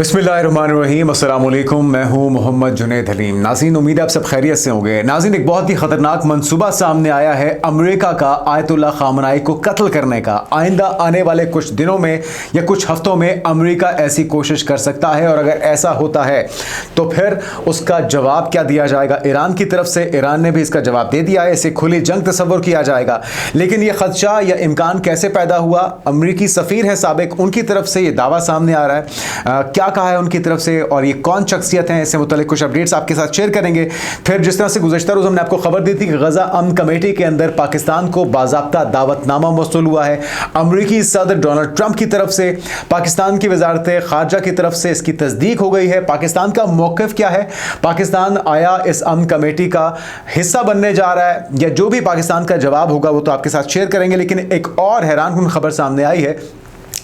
बिस्मिल्लाहिर्रहमानिर्रहीम, अस्सलाम वालेकुम। मैं हूं मोहम्मद जुनैद हलीम। नाज़रीन, उम्मीद है आप सब खैरियत से होंगे। नाज़रीन, एक बहुत ही ख़तरनाक मंसूबा सामने आया है अमेरिका का आयतुल्लाह ख़ामनाई को कत्ल करने का। आइंदा आने वाले कुछ दिनों में या कुछ हफ्तों में अमेरिका ऐसी कोशिश कर सकता है, और अगर ऐसा होता है तो फिर उसका जवाब क्या दिया जाएगा ईरान की तरफ से। ईरान ने भी इसका जवाब दे दिया है, इसे खुली जंग तस्वुर किया जाएगा। लेकिन यह खदशा या इम्कान कैसे पैदा हुआ? अमरीकी सफ़ीर है साबिक, उनकी तरफ से यह दावा सामने आ रहा है। क्या कहा है उनकी तरफ से और ये कौन शख्सियत हैं, इससे मुतालिक कुछ अपडेट्स आपके साथ शेयर करेंगे। फिर जिस तरह से गुज़श्ता रोज़ हमने आपको खबर दी थी कि गजा अमन कमेटी के अंदर पाकिस्तान को बाज़ाब्ता दावतनामा मौसूल हुआ है अमरीकी सदर डोनाल्ड ट्रंप की तरफ से। पाकिस्तान की वजारत खारजा की तरफ से इसकी तस्दीक हो गई है। पाकिस्तान का मौक़िफ़ क्या है? पाकिस्तान आया इस अमन कमेटी का हिस्सा बनने जा रहा है, या जो भी पाकिस्तान का जवाब होगा वो तो आपके साथ शेयर करेंगे। लेकिन एक और हैरानकुन खबर सामने आई है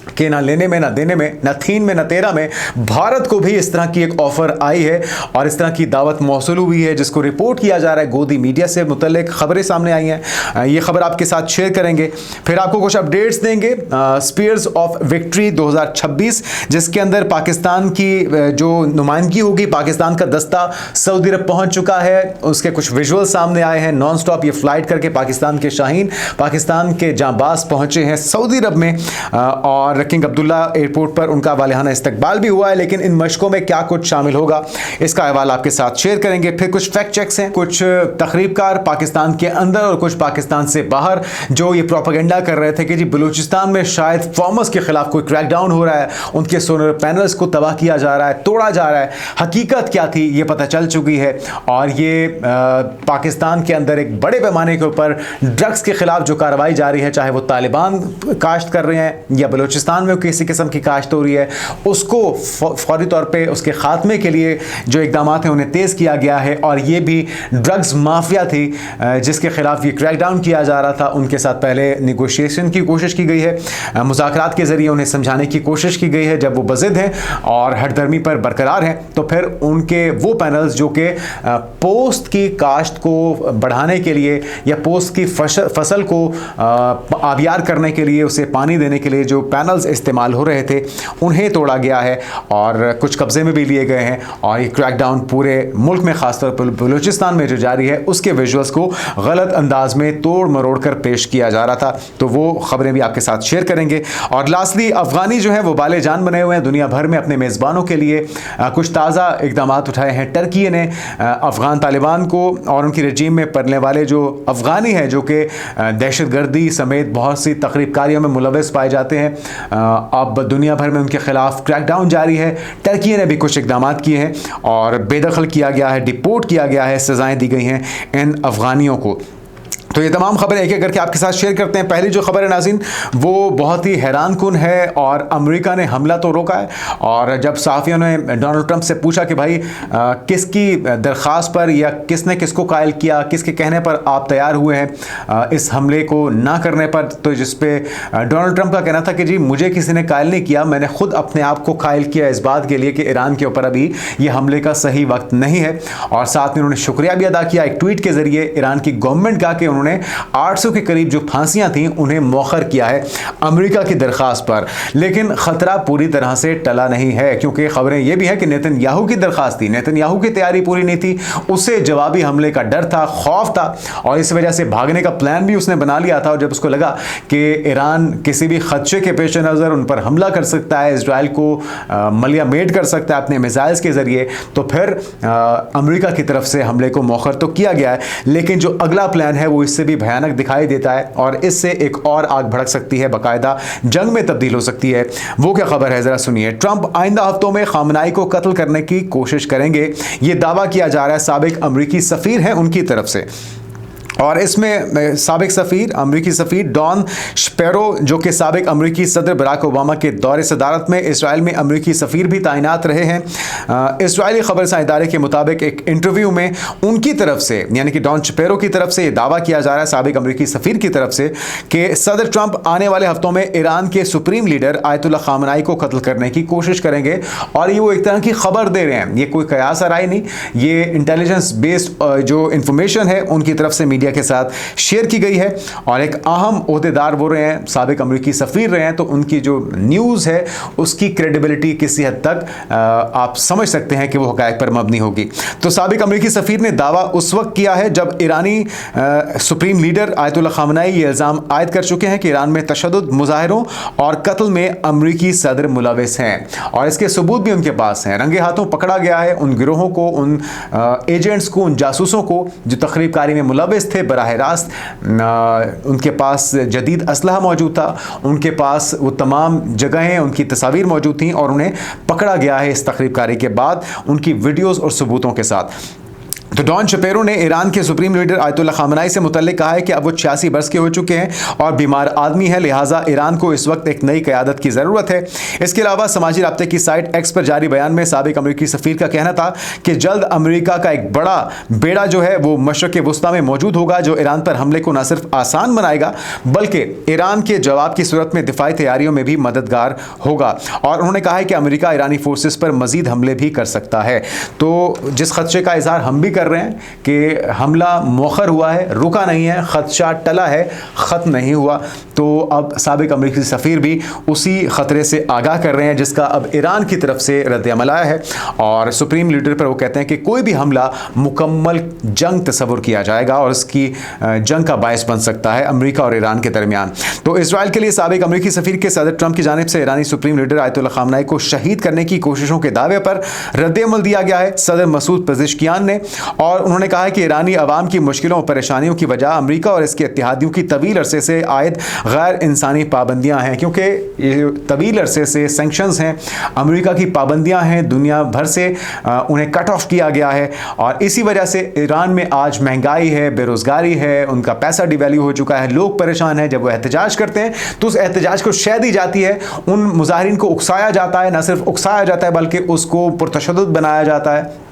कि ना लेने में, ना देने में, ना थीन में, ना तेरा में भारत को भी इस तरह की एक ऑफर आई है और इस तरह की दावत मौसूल हुई है, जिसको रिपोर्ट किया जा रहा है। गोदी मीडिया से मुतल्लिक खबरें सामने आई हैं, ये खबर आपके साथ शेयर करेंगे। फिर आपको कुछ अपडेट्स देंगे स्पीयर्स ऑफ विक्ट्री 2026, जिसके अंदर पाकिस्तान की जो नुमाइंदगी होगी, पाकिस्तान का दस्ता सऊदी अरब पहुंच चुका है। उसके कुछ विजुअल सामने आए हैं। नॉन स्टॉप ये फ्लाइट करके पाकिस्तान के शाहीन, पाकिस्तान के जांबाज पहुंचे हैं सऊदी अरब में, और किंग अब्दुल्ला एयरपोर्ट पर उनका वालिहाना इस्तकबाल भी हुआ है। लेकिन इन मशकों में क्या कुछ शामिल होगा, इसका अहवाल आपके साथ शेयर करेंगे। फिर कुछ फैक्ट चेक्स हैं, कुछ तकरीबकार पाकिस्तान के अंदर और कुछ पाकिस्तान से बाहर जो ये प्रोपेगेंडा कर रहे थे कि जी बलूचिस्तान में शायद फार्मर्स के खिलाफ कोई क्रैकडाउन हो रहा है, उनके सोलर पैनल्स को तबाह किया जा रहा है, तोड़ा जा रहा है। हकीकत क्या थी ये पता चल चुकी है, और ये पाकिस्तान के अंदर एक बड़े पैमाने के ऊपर ड्रग्स के खिलाफ जो कार्रवाई जारी है, चाहे वो तालिबान काश्त कर रहे हैं या बलूचिस्तान में किसी किस्म की काश्त हो रही है, उसको फौरी तौर पे उसके खात्मे के लिए जो इकदाम हैं उन्हें तेज़ किया गया है। और ये भी ड्रग्स माफिया थी जिसके खिलाफ ये क्रैकडाउन किया जा रहा था, उनके साथ पहले निगोशिएशन की कोशिश की गई है, मुज़ाकरात के ज़रिए उन्हें समझाने की कोशिश की गई है। जब वो बज़िद हैं और हठधर्मी पर बरकरार हैं तो फिर उनके वो पैनल्स जो कि पोस्ट की काश्त को बढ़ाने के लिए या पोस्ट की फसल को आबियार करने के लिए, उसे पानी देने के लिए जो पैनल्स इस्तेमाल हो रहे थे, उन्हें तोड़ा गया है और कुछ कब्जे में भी लिए गए हैं। और ये क्रैकडाउन पूरे मुल्क में, खासतौर पर बलूचिस्तान में जो जारी है, उसके विजुअल्स को गलत अंदाज में तोड़ मरोड़ कर पेश किया जा रहा था, तो वो खबरें भी आपके साथ शेयर करेंगे। और लास्टली, अफगानी जो है वो बाले जान बने हुए हैं दुनिया भर में अपने मेज़बानों के लिए। कुछ ताज़ा इकदाम उठाए हैं टर्की ने अफगान तालिबान को और उनकी रजीम में पड़ने वाले जो अफगानी हैं जो कि दहशतगर्दी समेत बहुत सी तकरीबकारियों में मुलविस पाए जाते हैं, अब दुनिया भर में उनके खिलाफ क्रैकडाउन जारी है। टर्की ने भी कुछ इकदाम किए हैं और बेदखल किया गया है, डिपोर्ट किया गया है, सजाएं दी गई हैं इन अफगानियों को। तो ये तमाम खबरें एक एक करके आपके साथ शेयर करते हैं। पहली जो खबर है नाज़रीन, वो बहुत ही हैरानकुन है, और अमेरिका ने हमला तो रोका है। और जब सहाफ़ियों ने डोनाल्ड ट्रंप से पूछा कि भाई किसकी दरख्वास्त पर या किसने किसको कायल किया, किसके कहने पर आप तैयार हुए हैं इस हमले को ना करने पर, तो जिस पे डोनाल्ड ट्रंप का कहना था कि जी मुझे किसी ने कायल नहीं किया, मैंने खुद अपने आप को कायल किया इस बात के लिए कि ईरान के ऊपर अभी ये हमले का सही वक्त नहीं है। और साथ में उन्होंने शुक्रिया भी अदा किया एक ट्वीट के ज़रिए ईरान की गवर्नमेंट का कि उन्होंने 800 के करीब जो फांसियां थीं उन्हें मौखर किया है अमेरिका की दरखास्त पर। लेकिन खतरा पूरी तरह से टला नहीं है, क्योंकि खबरें यह भी है कि नेतन्याहू की दरखास्त थी, नेतन्याहू की तैयारी पूरी नहीं थी, उससे जवाबी हमले का डर था, खौफ था, और इस वजह से भागने का प्लान भी उसने बना लिया था। और जब उसको लगा कि ईरान किसी भी खदशे के पेश नज़र उन पर हमला कर सकता है, इसराइल को मलिया मेड कर सकता है अपने मिसाइल्स के ज़रिए, तो फिर अमेरिका की तरफ से हमले को मौखर तो किया गया है। लेकिन जो अगला प्लान है वो इससे भी भयानक दिखाई देता है, और इससे एक और आग भड़क सकती है, बाकायदा जंग में तब्दील हो सकती है। वो क्या खबर है जरा सुनिए। ट्रंप आइंदा हफ्तों में खामनाई को कत्ल करने की कोशिश करेंगे, ये दावा किया जा रहा है साबिक अमरीकी सफ़ीर हैं उनकी तरफ से। और इसमें साबिक सफ़ीर, अमरीकी सफ़ीर डॉन शपेरो, जो कि साबिक अमरीकी सदर बराक ओबामा के दौरे सदारत में इसराइल में अमरीकी सफ़ीर भी तैनात रहे हैं। इसराइली खबरसां इदारे के मुताबिक एक इंटरव्यू में उनकी तरफ से, यानी कि डॉन शपेरो की तरफ से ये दावा किया जा रहा है साबिक अमरीकी सफ़ीर की तरफ से कि सदर ट्रंप आने वाले हफ्तों में ईरान के सुप्रीम लीडर आयतुल्लाह ख़ामनाई को कत्ल करने की कोशिश करेंगे। और ये वो एक तरह की खबर दे रहे हैं, ये कोई कयास राय नहीं, ये इंटेलिजेंस बेस्ड जो इंफॉर्मेशन है उनकी तरफ से मीडिया मीडिया के साथ शेयर की गई है और एक अहम ओहदेदार वो रहे हैं, साबिक अमेरिकी सफ़ीर रहे हैं, तो उनकी जो न्यूज़ है उसकी क्रेडिबिलिटी किसी हद तक आप समझ सकते हैं कि वो हक़ाइक़ पर मबनी होगी। तो साबिक अमेरिकी सफ़ीर ने दावा उस वक्त किया है जब ईरानी सुप्रीम लीडर आयतुल्लाह ख़ामनेई ये इल्ज़ाम आयद कर चुके हैं कि ईरान में तशद्दुद, मुज़ाहिरों और कत्ल में अमेरिकी सदर मुलविस हैं, और इसके सबूत भी उनके पास हैं। रंगे हाथों पकड़ा गया है उन गिरोहों को, उन एजेंट्स को, उन जासूसों को जो तखरीबकारी में मुलविस थे। बराह रास्त उनके पास जदीद असलहा मौजूद था, उनके पास वो तमाम जगहें, उनकी तस्वीर मौजूद थी और उन्हें पकड़ा गया है इस तखरीबकारी के बाद उनकी वीडियोज़ और सबूतों के साथ। तो डॉन शपेरो ने ईरान के सुप्रीम लीडर आयतुल्लाह ख़ामनेई से मुतल्लिक कहा है कि अब वो 86 बरस के हो चुके हैं और बीमार आदमी है, लिहाजा ईरान को इस वक्त एक नई क़यादत की ज़रूरत है। इसके अलावा समाजी राब्ते की साइट एक्स पर जारी बयान में साबिक अमेरिकी सफ़ीर का कहना था कि जल्द अमेरिका का एक बड़ा बेड़ा जो है वो मशरक़ वस्ता में मौजूद होगा, जो ईरान पर हमले को न सिर्फ आसान बनाएगा बल्कि ईरान के जवाब की सूरत में दिफाई तैयारियों में भी मददगार होगा। और उन्होंने कहा है कि अमेरिका ईरानी फोर्सेस पर मज़ीद हमले भी कर सकता है। तो जिस खदशे का इज़हार हम भी कर रहे हैं कि हमला मौखर हुआ है, रुका नहीं है, खदशा टला है, ख़त्म नहीं हुआ, तो अब साबिक अमेरिकी सफ़ीर भी उसी ख़तरे से आगाह कर रहे हैं जिसका अब ईरान की तरफ से रद्द-ए-अमल आया है। और सुप्रीम लीडर पर वो कहते हैं कि कोई भी हमला मुकम्मल जंग तस्वुर किया जाएगा और इसकी जंग का बायस बन सकता है अमेरिका और ईरान के दरमियान। तो इसराइल के लिए साबिक अमेरिकी सफ़ीर के सदर ट्रंप की जानिब से ईरानी सुप्रीम लीडर आयतुल्लाह ख़ामनेई को शहीद करने की कोशिशों के दावे पर रद्द-ए-अमल दिया गया है सदर मसूद पेज़ेश्कियान ने, और उन्होंने कहा है कि ईरानी अवाम की मुश्किलों और परेशानियों की वजह अमेरिका और इसके इत्तेहादियों की तवील अरसे से आयद गैर इंसानी पाबंदियां हैं, क्योंकि ये तवील अरसे से सेंक्शंस हैं, अमेरिका की पाबंदियां हैं, दुनिया भर से उन्हें कट ऑफ किया गया है और इसी वजह से ईरान में आज महंगाई है, बेरोज़गारी है, उनका पैसा डिवैल्यू हो चुका है, लोग परेशान हैं। जब वो एहतजाज करते हैं तो उस एहतजाज को शह दी जाती है, उन मुजाहिरीन को उकसाया जाता है, न सिर्फ उकसाया जाता है बल्कि उसको पुरतशद्दुद बनाया जाता है।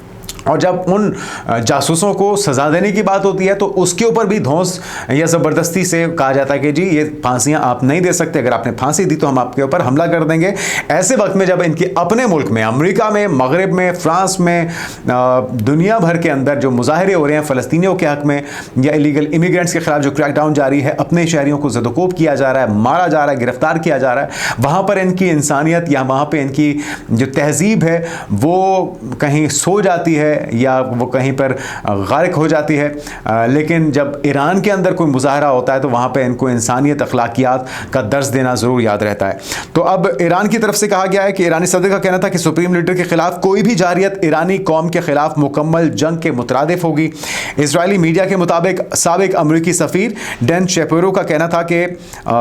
और जब उन जासूसों को सज़ा देने की बात होती है तो उसके ऊपर भी धौंस या ज़बरदस्ती से कहा जाता है कि जी ये फांसियां आप नहीं दे सकते, अगर आपने फांसी दी तो हम आपके ऊपर हमला कर देंगे। ऐसे वक्त में जब इनके अपने मुल्क में, अमेरिका में, मगरब में, फ्रांस में, दुनिया भर के अंदर जो मुजाहरे हो रहे हैं फ़लस्तीनियों के हक़ में या इलीगल इमिग्रेंट्स के ख़िलाफ़ जो क्रैकडाउन जारी है, अपने शहरियों को ज़दोकोब किया जा रहा है, मारा जा रहा है, गिरफ्तार किया जा रहा है, वहाँ पर इनकी इंसानियत या वहाँ पर इनकी जो तहज़ीब है वो कहीं सो जाती है या वो कहीं पर गारिक हो जाती है। लेकिन जब ईरान के अंदर कोई मुजाहरा होता है तो वहाँ पे इनको इंसानियत, अखलाकियात का दर्स देना ज़रूर याद रहता है। तो अब ईरान की तरफ से कहा गया है कि ईरानी सदर का कहना था कि सुप्रीम लीडर के खिलाफ कोई भी जारियत ईरानी कौम के खिलाफ मुकम्मल जंग के मुतरादिफ होगी। इजरायली मीडिया के मुताबिक साबिक अमेरिकी सफ़ीर डॉन शपेरो का कहना था कि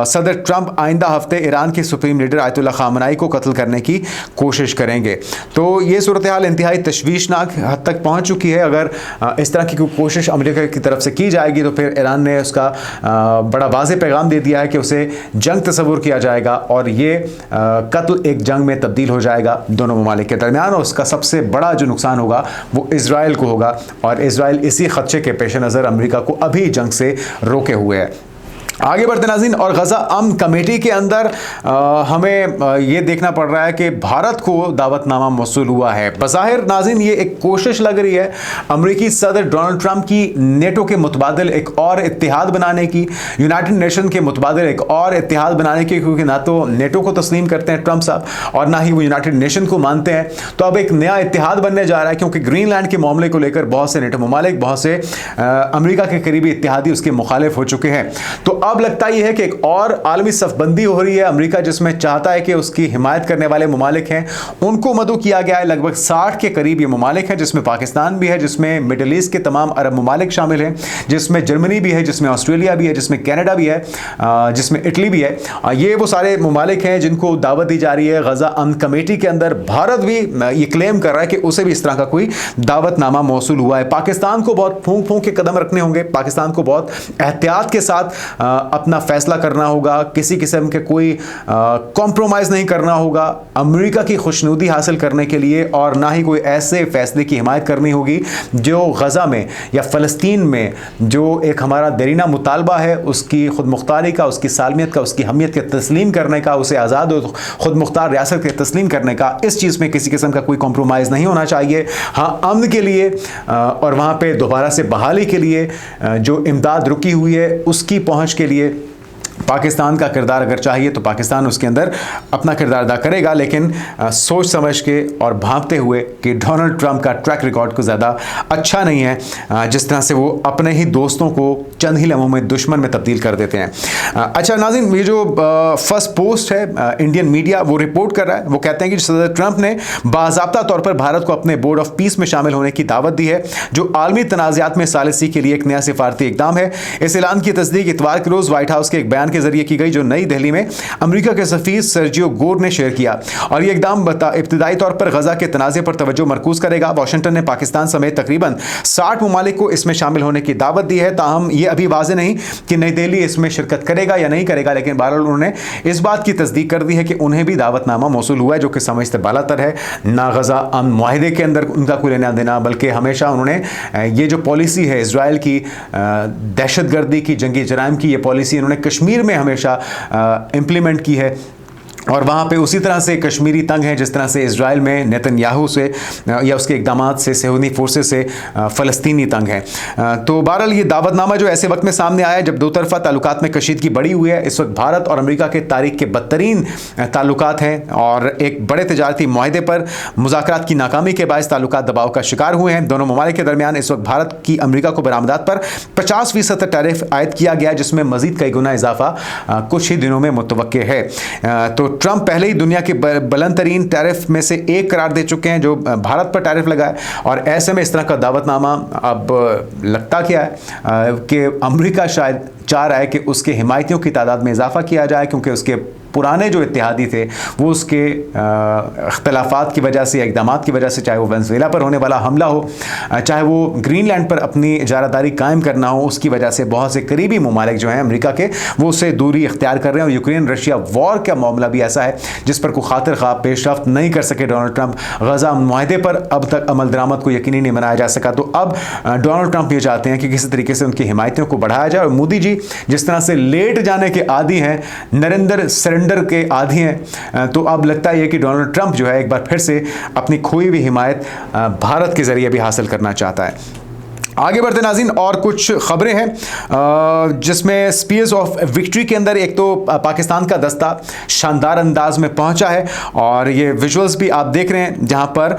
सदर ट्रंप आइंदा हफ्ते ईरान के सुप्रीम लीडर आयतुल्लाह ख़ामनेई को कत्ल करने की कोशिश करेंगे। तो ये सूरत हाल इंतहाई तशवीशनाक हद तक पहुँच चुकी है। अगर इस तरह की कोई कोशिश अमेरिका की तरफ से की जाएगी तो फिर ईरान ने उसका बड़ा वाज़ेह पैगाम दे दिया है कि उसे जंग तस्वुर किया जाएगा और ये कत्ल एक जंग में तब्दील हो जाएगा दोनों ममालिक के दरमियान, और उसका सबसे बड़ा जो नुकसान होगा वो इजराइल को होगा। और इजराइल इसी खदशे के पेश नज़र अमेरिका को अभी जंग से रोके हुए है। आगे बढ़ते नाज़रीन, और गज़ा अमन कमेटी के अंदर हमें ये देखना पड़ रहा है कि भारत को दावतनामा मौसूल हुआ है। बज़ाहिर नाज़रीन ये एक कोशिश लग रही है अमेरिकी सदर डोनाल्ड ट्रंप की नेटो के मुतबादिल एक और इत्तेहाद बनाने की, यूनाइटेड नेशन के मुतबादिल एक और इत्तेहाद बनाने की, क्योंकि ना तो नेटो को तस्लीम करते हैं ट्रंप साहब और ना ही वो यूनाइटेड नेशन को मानते हैं। तो अब एक नया इत्तेहाद बनने जा रहा है, क्योंकि ग्रीनलैंड के मामले को लेकर बहुत से नेटो ममालिक, बहुत से अमेरिका के करीबी इत्तेहादी उसके मुखालिफ हो चुके हैं। तो अब लगता यह है कि एक और आलमी सफबंदी हो रही है। अमेरिका जिसमें चाहता है कि उसकी हिमायत करने वाले ममालिक हैं उनको मदऊ किया गया है। लगभग 60 के करीब ये ममालिक हैं, जिसमें पाकिस्तान भी है, जिसमें मिडल ईस्ट के तमाम अरब ममालिक शामिल हैं, जिसमें जर्मनी भी है, जिसमें ऑस्ट्रेलिया भी है, जिसमें कनाडा भी है, जिसमें इटली भी है। ये वो सारे ममालिक हैं जिनको दावत दी जा रही है गज़ा अमन कमेटी के अंदर। भारत भी ये क्लेम कर रहा है कि उसे भी इस तरह का कोई दावतनामा मौसूल हुआ है। पाकिस्तान को बहुत फूंक फूंक के कदम रखने होंगे, पाकिस्तान को बहुत एहतियात के साथ अपना फैसला करना होगा, किसी किस्म के कोई कॉम्प्रोमाइज़ नहीं करना होगा अमेरिका की खुशनुदी हासिल करने के लिए, और ना ही कोई ऐसे फैसले की हिमायत करनी होगी जो गज़ा में या फ़लस्तीन में जो एक हमारा देरीना मुतालबा है उसकी खुद मुख्तारी का, उसकी सालमियत का, उसकी हमियत के तस्लीम करने का, उसे आज़ाद और खुद मुख्तार रियासत के तस्लीम करने का, इस चीज़ में किसी किस्म का कोई कॉम्प्रोमाइज़ नहीं होना चाहिए। हाँ, अमन के लिए और वहाँ पे दोबारा से बहाली के लिए जो इमदाद रुकी हुई है उसकी पहुँच के लिए पाकिस्तान का किरदार अगर चाहिए तो पाकिस्तान उसके अंदर अपना किरदार अदा करेगा, लेकिन सोच समझ के और भांपते हुए कि डोनाल्ड ट्रंप का ट्रैक रिकॉर्ड को ज़्यादा अच्छा नहीं है, जिस तरह से वो अपने ही दोस्तों को चंद ही लम्हों में दुश्मन में तब्दील कर देते हैं। अच्छा नाज़रीन, ये जो फर्स्ट पोस्ट है इंडियन मीडिया वो रिपोर्ट कर रहा है, वो कहते हैं कि सदर ट्रंप ने बाज़ाब्ता तौर पर भारत को अपने बोर्ड ऑफ पीस में शामिल होने की दावत दी है, जो आलमी तनाज़ात में सालिसी के लिए एक नया सिफारती इकदाम है। इस ऐलान की तस्दीक इतवार के रोज़ व्हाइट हाउस के एक बयान के जरिए की गई, जो नई दिल्ली में अमेरिका के सफीर सर्जियो गोर ने शेयर किया, और यह इकदाम इब्तिदाई तौर पर गजा के तनाज़े पर तवज्जो मरकूज करेगा। वाशिंगटन ने पाकिस्तान समेत तकरीबन 60 ममालिक को इसमें शामिल होने की दावत दी है, ताहम यह अभी वाज़ेह नहीं कि नई दिल्ली इसमें शिरकत करेगा या नहीं करेगा, लेकिन बहरहाल उन्होंने इस बात की तस्दीक कर दी है कि उन्हें भी दावतनामा मौसूल हुआ है, जो कि समझ से बालातर है। ना गजा अमन मुआहिदे के अंदर उनका कोई लेना देना, बल्कि हमेशा उन्होंने ये जो पॉलिसी है इसराइल की दहशतगर्दी की, जंगी जराइम की, ये पॉलिसी उन्होंने कश्मीर में हमेशा इम्प्लीमेंट की है, और वहाँ पे उसी तरह से कश्मीरी तंग है जिस तरह से इजराइल में नेतन्याहू से या उसके इक़दामात से सेहूनी फोर्सेस से फ़लस्तीनी तंग है। तो बहरहाल ये दावतनामा जो ऐसे वक्त में सामने आया जब दो तरफ़ा ताल्लुकात में कशीदगी बढ़ी हुई है। इस वक्त भारत और अमेरिका के तारीख के बदतरीन ताल्लुकात हैं, और एक बड़े तजारती मुआहदे पर मुज़ाकरात की नाकामी के बायस ताल्लुकात दबाव का शिकार हुए हैं। दोनों ममालिक के दरमियान इस वक्त भारत की अमेरिका को बरामदात पर 50% टैरिफ आयद किया गया, जिसमें मज़ीद कई गुना इजाफा कुछ ही दिनों में मुतवक्के है। तो ट्रंप पहले ही दुनिया के बुलंद तरीन टैरिफ में से एक करार दे चुके हैं जो भारत पर टैरिफ लगा है, और ऐसे में इस तरह का दावतनामा अब लगता क्या है कि अमेरिका शायद चाह रहा है कि उसके हिमायतियों की तादाद में इजाफा किया जाए, क्योंकि उसके पुराने जो इत्तेहादी थे वो उसके अख्तलाफात की वजह से, इक़दामात की वजह से, चाहे वो वेनेज़ुएला पर होने वाला हमला हो, चाहे वो ग्रीनलैंड पर अपनी इजारादारी कायम करना हो, उसकी वजह से बहुत से करीबी ममालिक जो हैं अमेरिका के वो उससे दूरी इख्तियार कर रहे हैं। और यूक्रेन रशिया वॉर का मामला भी ऐसा है जिस पर कोई खातिर ख्वाह पेशरफ्त नहीं कर सके डोनाल्ड ट्रंप। गजा मुआहदे पर अब तक अमल दरामद को यकीनी नहीं बनाया जा सका, तो अब डोनाल्ड ट्रंप ये चाहते हैं कि किसी तरीके से उनकी हिमायतियों को बढ़ाया जाए। और मोदी जी जिस तरह से लेट जाने के आदी हैं, नरेंद्र के आदी हैं, तो अब लगता है कि डोनाल्ड ट्रंप जो है एक बार फिर से अपनी खोई हुई हिमायत भारत के जरिए भी हासिल करना चाहता है। आगे बढ़ते नाज़रीन, और कुछ खबरें हैं जिसमें स्पीयर्स ऑफ विक्ट्री के अंदर एक तो पाकिस्तान का दस्ता शानदार अंदाज में पहुंचा है, और ये विजुअल्स भी आप देख रहे हैं जहां पर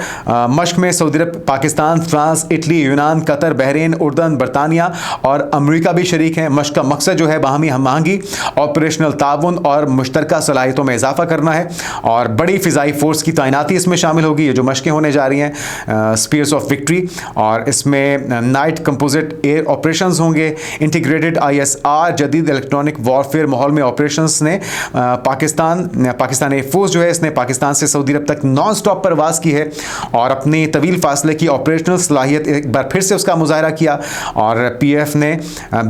मश्क में सऊदी अरब, पाकिस्तान, फ्रांस, इटली, यूनान, कतर, बहरीन, उर्दन, बरतानिया और अमेरिका भी शरीक हैं। मश्क का मकसद जो है बाहमी हमआहंगी, ऑपरेशनल ताउन और मुश्तरका सलाहियतों में इजाफा करना है, और बड़ी फ़िज़ाई फोर्स की तैनाती इसमें शामिल होगी। ये जो मश्कें होने जा रही हैं स्पीयर्स ऑफ विक्ट्री, और इसमें कंपोजिट एयर ऑपरेशंस होंगे, इंटीग्रेटेड ISR, जदीद इलेक्ट्रॉनिक वॉरफेयर माहौल में ऑपरेशंस ने पाकिस्तान एयरफोर्स जो है इसने पाकिस्तान से सऊदी अरब तक नॉन स्टॉप परवाज़ की है, और अपनी तवील फासले की ऑपरेशनल सलाहियत एक बार फिर से उसका मुजाहरा किया। और PF ने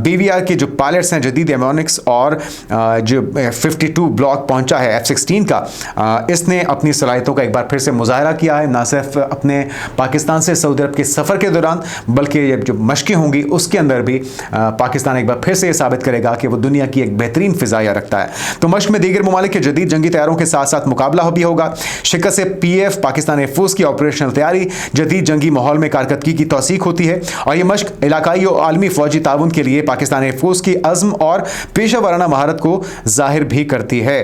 BVR के जो पायलट्स हैं, जदीद एवियोनिक्स और जो 52 ब्लॉक पहुंचा है F-16 का, इसने अपनी सलाहियतों का एक बार फिर से मुजाहरा किया है, ना सिर्फ अपने पाकिस्तान से सऊदी अरब के सफ़र के दौरान, बल्कि जो मशकें होंगी उसके अंदर भी पाकिस्तान एक बार फिर से ये साबित करेगा कि वो दुनिया की एक बेहतरीन फिजाया रखता है। तो मश्क में दीगर ममालिक के जदीद जंगी तैयारों के साथ साथ मुकाबला भी होगा। शिकस्त से PF पाकिस्तान एयरफोर्स की ऑपरेशनल तैयारी, जदीद जंगी माहौल में कारकर्दगी की तौसीक होती है, और यह मश्क इलाकाई और आलमी फौजी ताउन के लिए पाकिस्तान एयरफोर्स की अज़्म और पेशा वाराना महारत को जाहिर भी करती है।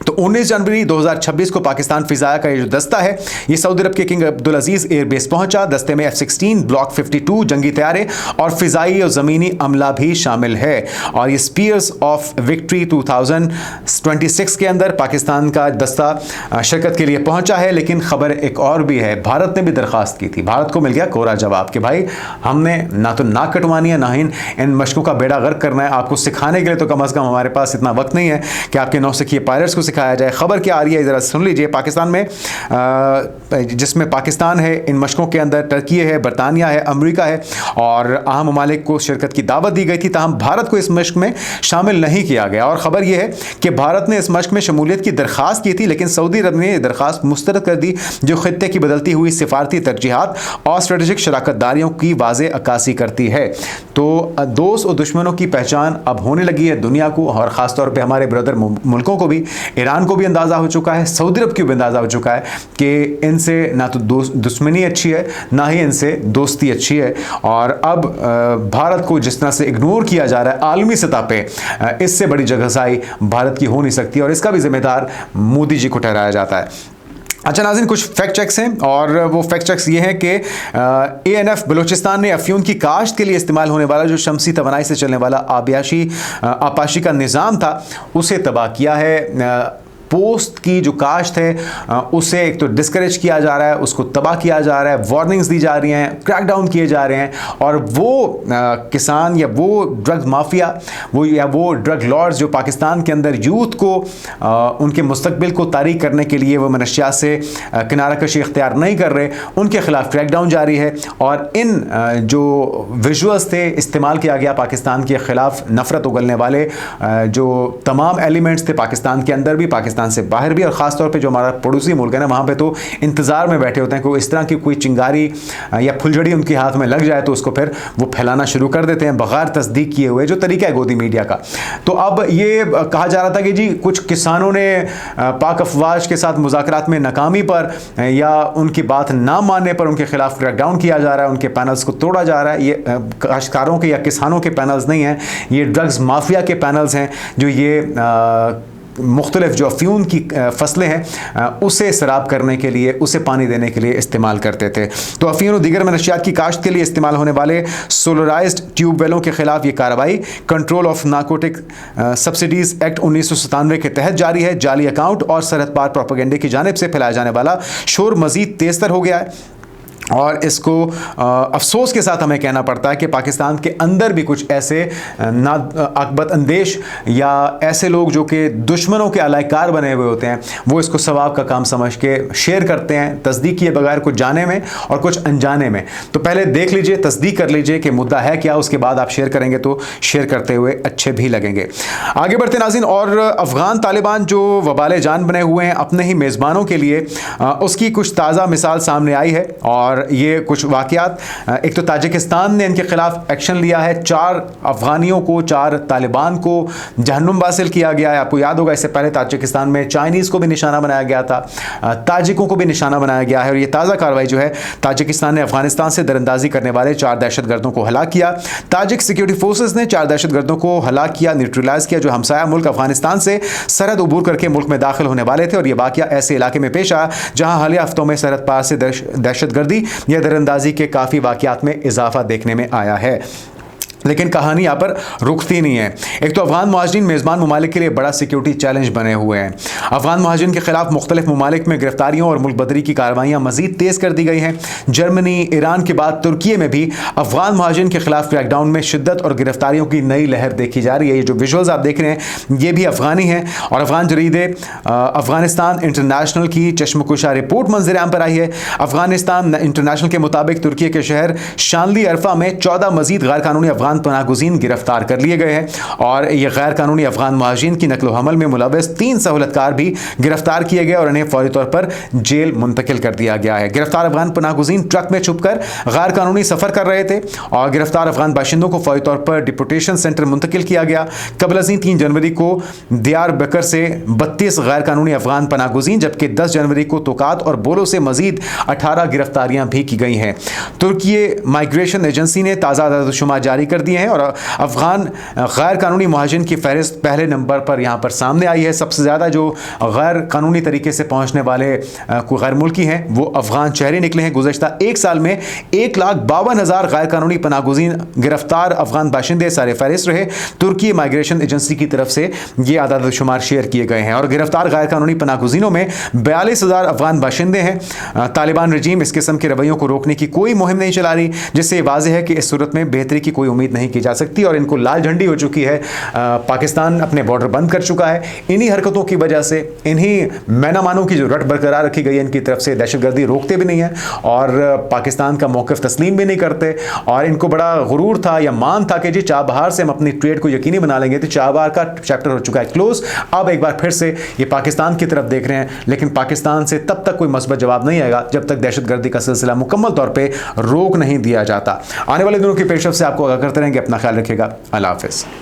तो 19 जनवरी 2026 को पाकिस्तान फिजाया का ये जो दस्ता है ये सऊदी अरब के किंग अब्दुल अजीज़ एयरबेस पहुंचा। दस्ते में F-16 ब्लॉक 52 जंगी तैयारे और फिजाई और ज़मीनी अमला भी शामिल है। और ये स्पीयर्स ऑफ विक्ट्री 2026 के अंदर पाकिस्तान का दस्ता शिरकत के लिए पहुंचा है। लेकिन खबर एक और भी है, भारत ने भी दरख्वास्त की थी, भारत को मिल गया कोरा जवाब कि भाई हमने ना तो नाक कटवानी है, ना ही इन मशकों का बेड़ा गर्क करना है। आपको सिखाने के लिए तो कम अज़ कम हमारे पास इतना वक्त नहीं है कि आपके नौसिखिए पायलट्स को सिखाया जाए। खबर क्या आ रही है ज़रा सुन लीजिए। पाकिस्तान में जिसमें पाकिस्तान है, इन मशकों के अंदर तुर्की है, बरतानिया है, अमेरिका है और अहम ममालिक को शिरकत की दावत दी गई थी, ताहम भारत को इस मश्क में शामिल नहीं किया गया। और ख़बर यह है कि भारत ने इस मश्क में शमूलियत की दरख्वास्त की थी, लेकिन सऊदी अरब ने दरख्वास्त मुस्तरद कर दी, जो खित्ते की बदलती हुई सिफारती तरजीहात और स्ट्रेटेजिक शराकतदारियों की वाज़े अक्कासी करती है। तो दोस्त और दुश्मनों की पहचान अब होने लगी है दुनिया को, और ख़ासतौर पर हमारे ब्रदर मुल्कों को भी। ईरान को भी अंदाज़ा हो चुका है, सऊदी अरब को भी अंदाज़ा हो चुका है कि इनसे ना तो दुश्मनी अच्छी है, ना ही इनसे दोस्ती अच्छी है। और अब भारत को जिस तरह से इग्नोर किया जा रहा है आलमी सतह पे, इससे बड़ी जगहसाई भारत की हो नहीं सकती, और इसका भी जिम्मेदार मोदी जी को ठहराया जाता है। अच्छा नाज़रीन, कुछ फैक्ट चेक्स हैं, और वो फैक्ट चेक्स ये हैं कि ANF बलूचिस्तान ने अफ्यून की काश्त के लिए इस्तेमाल होने वाला जो शमसी तवानाई से चलने वाला आपाशी का निज़ाम था, उसे तबाह किया है। पोस्ट की जो काश्त है उसे एक तो डिस्करेज किया जा रहा है, उसको तबाह किया जा रहा है, वार्निंग्स दी जा रही हैं, क्रैकडाउन किए जा रहे हैं, और वो किसान या वो ड्रग माफिया वो ड्रग लॉर्ड्स जो पाकिस्तान के अंदर यूथ को उनके मुस्तकबिल को तारीक करने के लिए वो मनशियात से किनारा कशी इख्तियार नहीं कर रहे, उनके खिलाफ क्रैकडाउन जारी है। और इन जो विजुअल्स थे इस्तेमाल किया गया पाकिस्तान के खिलाफ नफरत उगलने वाले जो तमाम एलिमेंट्स थे पाकिस्तान के अंदर भी, पाकिस्तान से बाहर भी, और ख़ास तौर पे जो हमारा पड़ोसी मुल्क है ना, वहाँ पे तो इंतज़ार में बैठे होते हैं कि इस तरह की कोई चिंगारी या फुलझड़ी उनके हाथ में लग जाए तो उसको फिर वो फैलाना शुरू कर देते हैं बग़ैर तस्दीक किए हुए, जो तरीका है गोदी मीडिया का। तो अब ये कहा जा रहा था कि जी कुछ किसानों ने पाक अफवाज के साथ मुज़ाकरात में नाकामी पर या उनकी बात ना मानने पर उनके खिलाफ क्रैकडाउन किया जा रहा है, उनके पैनल्स को तोड़ा जा रहा है। ये काश्तकारों के या किसानों के पैनल्स नहीं हैं, ये ड्रग्स माफिया के पैनल्स हैं, जो ये मुख्तलिफ जो अफ्यून की फसलें हैं उसे सराब करने के लिए, उसे पानी देने के लिए इस्तेमाल करते थे। तो अफ्यून और दीगर मनशियात की काश्त के लिए इस्तेमाल होने वाले सोलराइज्ड ट्यूबवेलों के खिलाफ ये कार्रवाई control of narcotic subsidies act 1997 के तहत जारी है। जाली अकाउंट और सरहद पार प्रोपेगेंडे की जानिब से फैलाया जाने वाला शोर मजीद तेज़तर हो गया है, और इसको अफसोस के साथ हमें कहना पड़ता है कि पाकिस्तान के अंदर भी कुछ ऐसे ना आकबत अंदेश या ऐसे लोग जो कि दुश्मनों के अलायकार बने हुए होते हैं, वो इसको सवाब का काम समझ के शेयर करते हैं, तस्दीक किए बगैर, कुछ जाने में और कुछ अनजाने में। तो पहले देख लीजिए, तस्दीक कर लीजिए कि मुद्दा है क्या, उसके बाद आप शेयर करेंगे तो शेयर करते हुए अच्छे भी लगेंगे। आगे बढ़ते नाज़रीन, और अफ़गान तालिबान जो वबाल जान बने हुए हैं अपने ही मेज़बानों के लिए, उसकी कुछ ताज़ा मिसाल सामने आई है। और ये कुछ वाक़यात, एक तो ताजिकिस्तान ने इनके खिलाफ एक्शन लिया है, 4 अफ़गानियों को, 4 तालिबान को जहन्नुम हासिल किया गया है। आपको याद होगा इससे पहले ताजिकिस्तान में चाइनीज़ को भी निशाना बनाया गया था, ताजिकों को भी निशाना बनाया गया है। और ये ताज़ा कार्रवाई जो है, ताजिकिस्तान ने अफगानिस्तान से दरअंदाजी करने वाले 4 दहशतगर्दों को हलाक किया। ताजिक सिक्योरिटी फोर्सेस ने 4 दहशतगर्दों को हलाक किया, न्यूट्रलाइज किया, जो हमसाया मुल्क अफगानिस्तान से सरहद अबूर करके मुल्क में दाखिल होने वाले थे। और यह वाक़या ऐसे इलाके में पेश आया जहाँ हालिया हफ्तों में सरहद पार से दहशतगर्दी या दरअंदाजी के काफ़ी वाक़यात में इजाफा देखने में आया है। लेकिन कहानी यहाँ पर रुकती नहीं है। एक तो अफगान मुहाजिरीन मेज़बान ममालिक के लिए बड़ा सिक्योरिटी चैलेंज बने हुए हैं। अफगान मुहाजिरीन के खिलाफ मुख्तलिफ ममालिक में गिरफ्तारियों और मुल्क बदरी की कार्रवाइयाँ मज़ीद तेज़ कर दी गई हैं। जर्मनी, ईरान के बाद तुर्की में भी अफगान मुहाजिरीन के खिलाफ क्रैकडाउन में शिद्दत और गिरफ्तारियों की नई लहर देखी जा रही है। ये जो विजुअल्स आप देख रहे हैं ये भी अफगानी हैं, और अफगान जरीदे अफगानिस्तान इंटरनेशनल की चश्मकुशा रिपोर्ट मंजर आम पर आई है। अफगानिस्तान इंटरनेशनल के मुताबिक तुर्की के शहर शानली अरफा में 14 मजीद गैर कानूनी अफगान पनाहगुज़ीन गिरफ्तार कर लिए गए हैं, और ये गैर कानूनी अफगान मुहाजिरीन की नकलो हमल में मुलव्वस 3 सहूलतकार भी गिरफ्तार किए गए और उन्हें फौरी तौर पर जेल मुंतकिल कर दिया गया है। गिरफ्तार अफगान पनाहगुज़ीन ट्रक में छुपकर गैर कानूनी सफ़र कर रहे थे, और गिरफ्तार अफगान बाशिंदों को फौरी तौर पर डिपोटेशन सेंटर मुंतकिल किया गया। कबल अज़ीं 3 जनवरी को दियार बकर से 32 गैर कानूनी अफगान पनाहगुज़ीन, जबकि 10 जनवरी को तोकात और बोलो से मजीद 18 गिरफ्तारियां भी की गई हैं। तुर्की माइग्रेशन एजेंसी ने ताज़ा आदादोशुमार जारी कर दिए हैं, और अफगान गैर कानूनी मुहाजिरीन की फहरिस्त पहले नंबर पर यहाँ पर सामने आई है। सबसे ज़्यादा जो गैर कानूनी तरीके से पहुँचने वाले गैर मुल्की हैं वो अफगान शहरी निकले हैं। गुज़श्ता 1 साल में 1,52,000 गैर कानूनी पनाहगुज़ीन गिरफ्तार अफगान बाशिंदे सारे फहरिस्त रहे। तुर्की माइग्रेशन एजेंसी की तरफ से ये आदादोशुमार शेयर किए गए हैं, और गिरफ्तार गैर कानूनी पनाहगुज़ीनों में 42,000 अफगान बाशिंदे हैं। तालिबान रजीम इस किस्म के रवैयों को रोकने की कोई मुहिम नहीं चला रही, जिससे वाज़ेह है कि इस सूरत में बेहतरी की कोई उम्मीद उम्मीद नहीं की जा सकती और इनको लाल झंडी हो चुकी है। पाकिस्तान अपने बॉर्डर बंद कर चुका है। इन्हीं हरकतों की वजह से, इन्हीं मैनामानों की जो रट बरकरार रखी गई है इनकी तरफ से, दहशतगर्दी रोकते भी नहीं है और पाकिस्तान का मौक़िफ़ तस्लीम भी नहीं करते। और इनको बड़ा गुरूर था या मान था कि जी चाबहार से हम अपनी ट्रेड को यकीनी बना लेंगे, तो चाबहार का चैप्टर हो चुका है क्लोज। अब एक बार फिर से ये पाकिस्तान की तरफ देख रहे हैं, लेकिन पाकिस्तान से तब तक कोई मस्बत जवाब नहीं आएगा जब तक दहशतगर्दी का सिलसिला मुकम्मल तौर पे रोक नहीं दिया जाता। आने वाले दिनों की पेशरफ से आपको आगाह करते रहेंगे। अपना ख्याल रखिएगा। अल्लाह हाफ़िज़।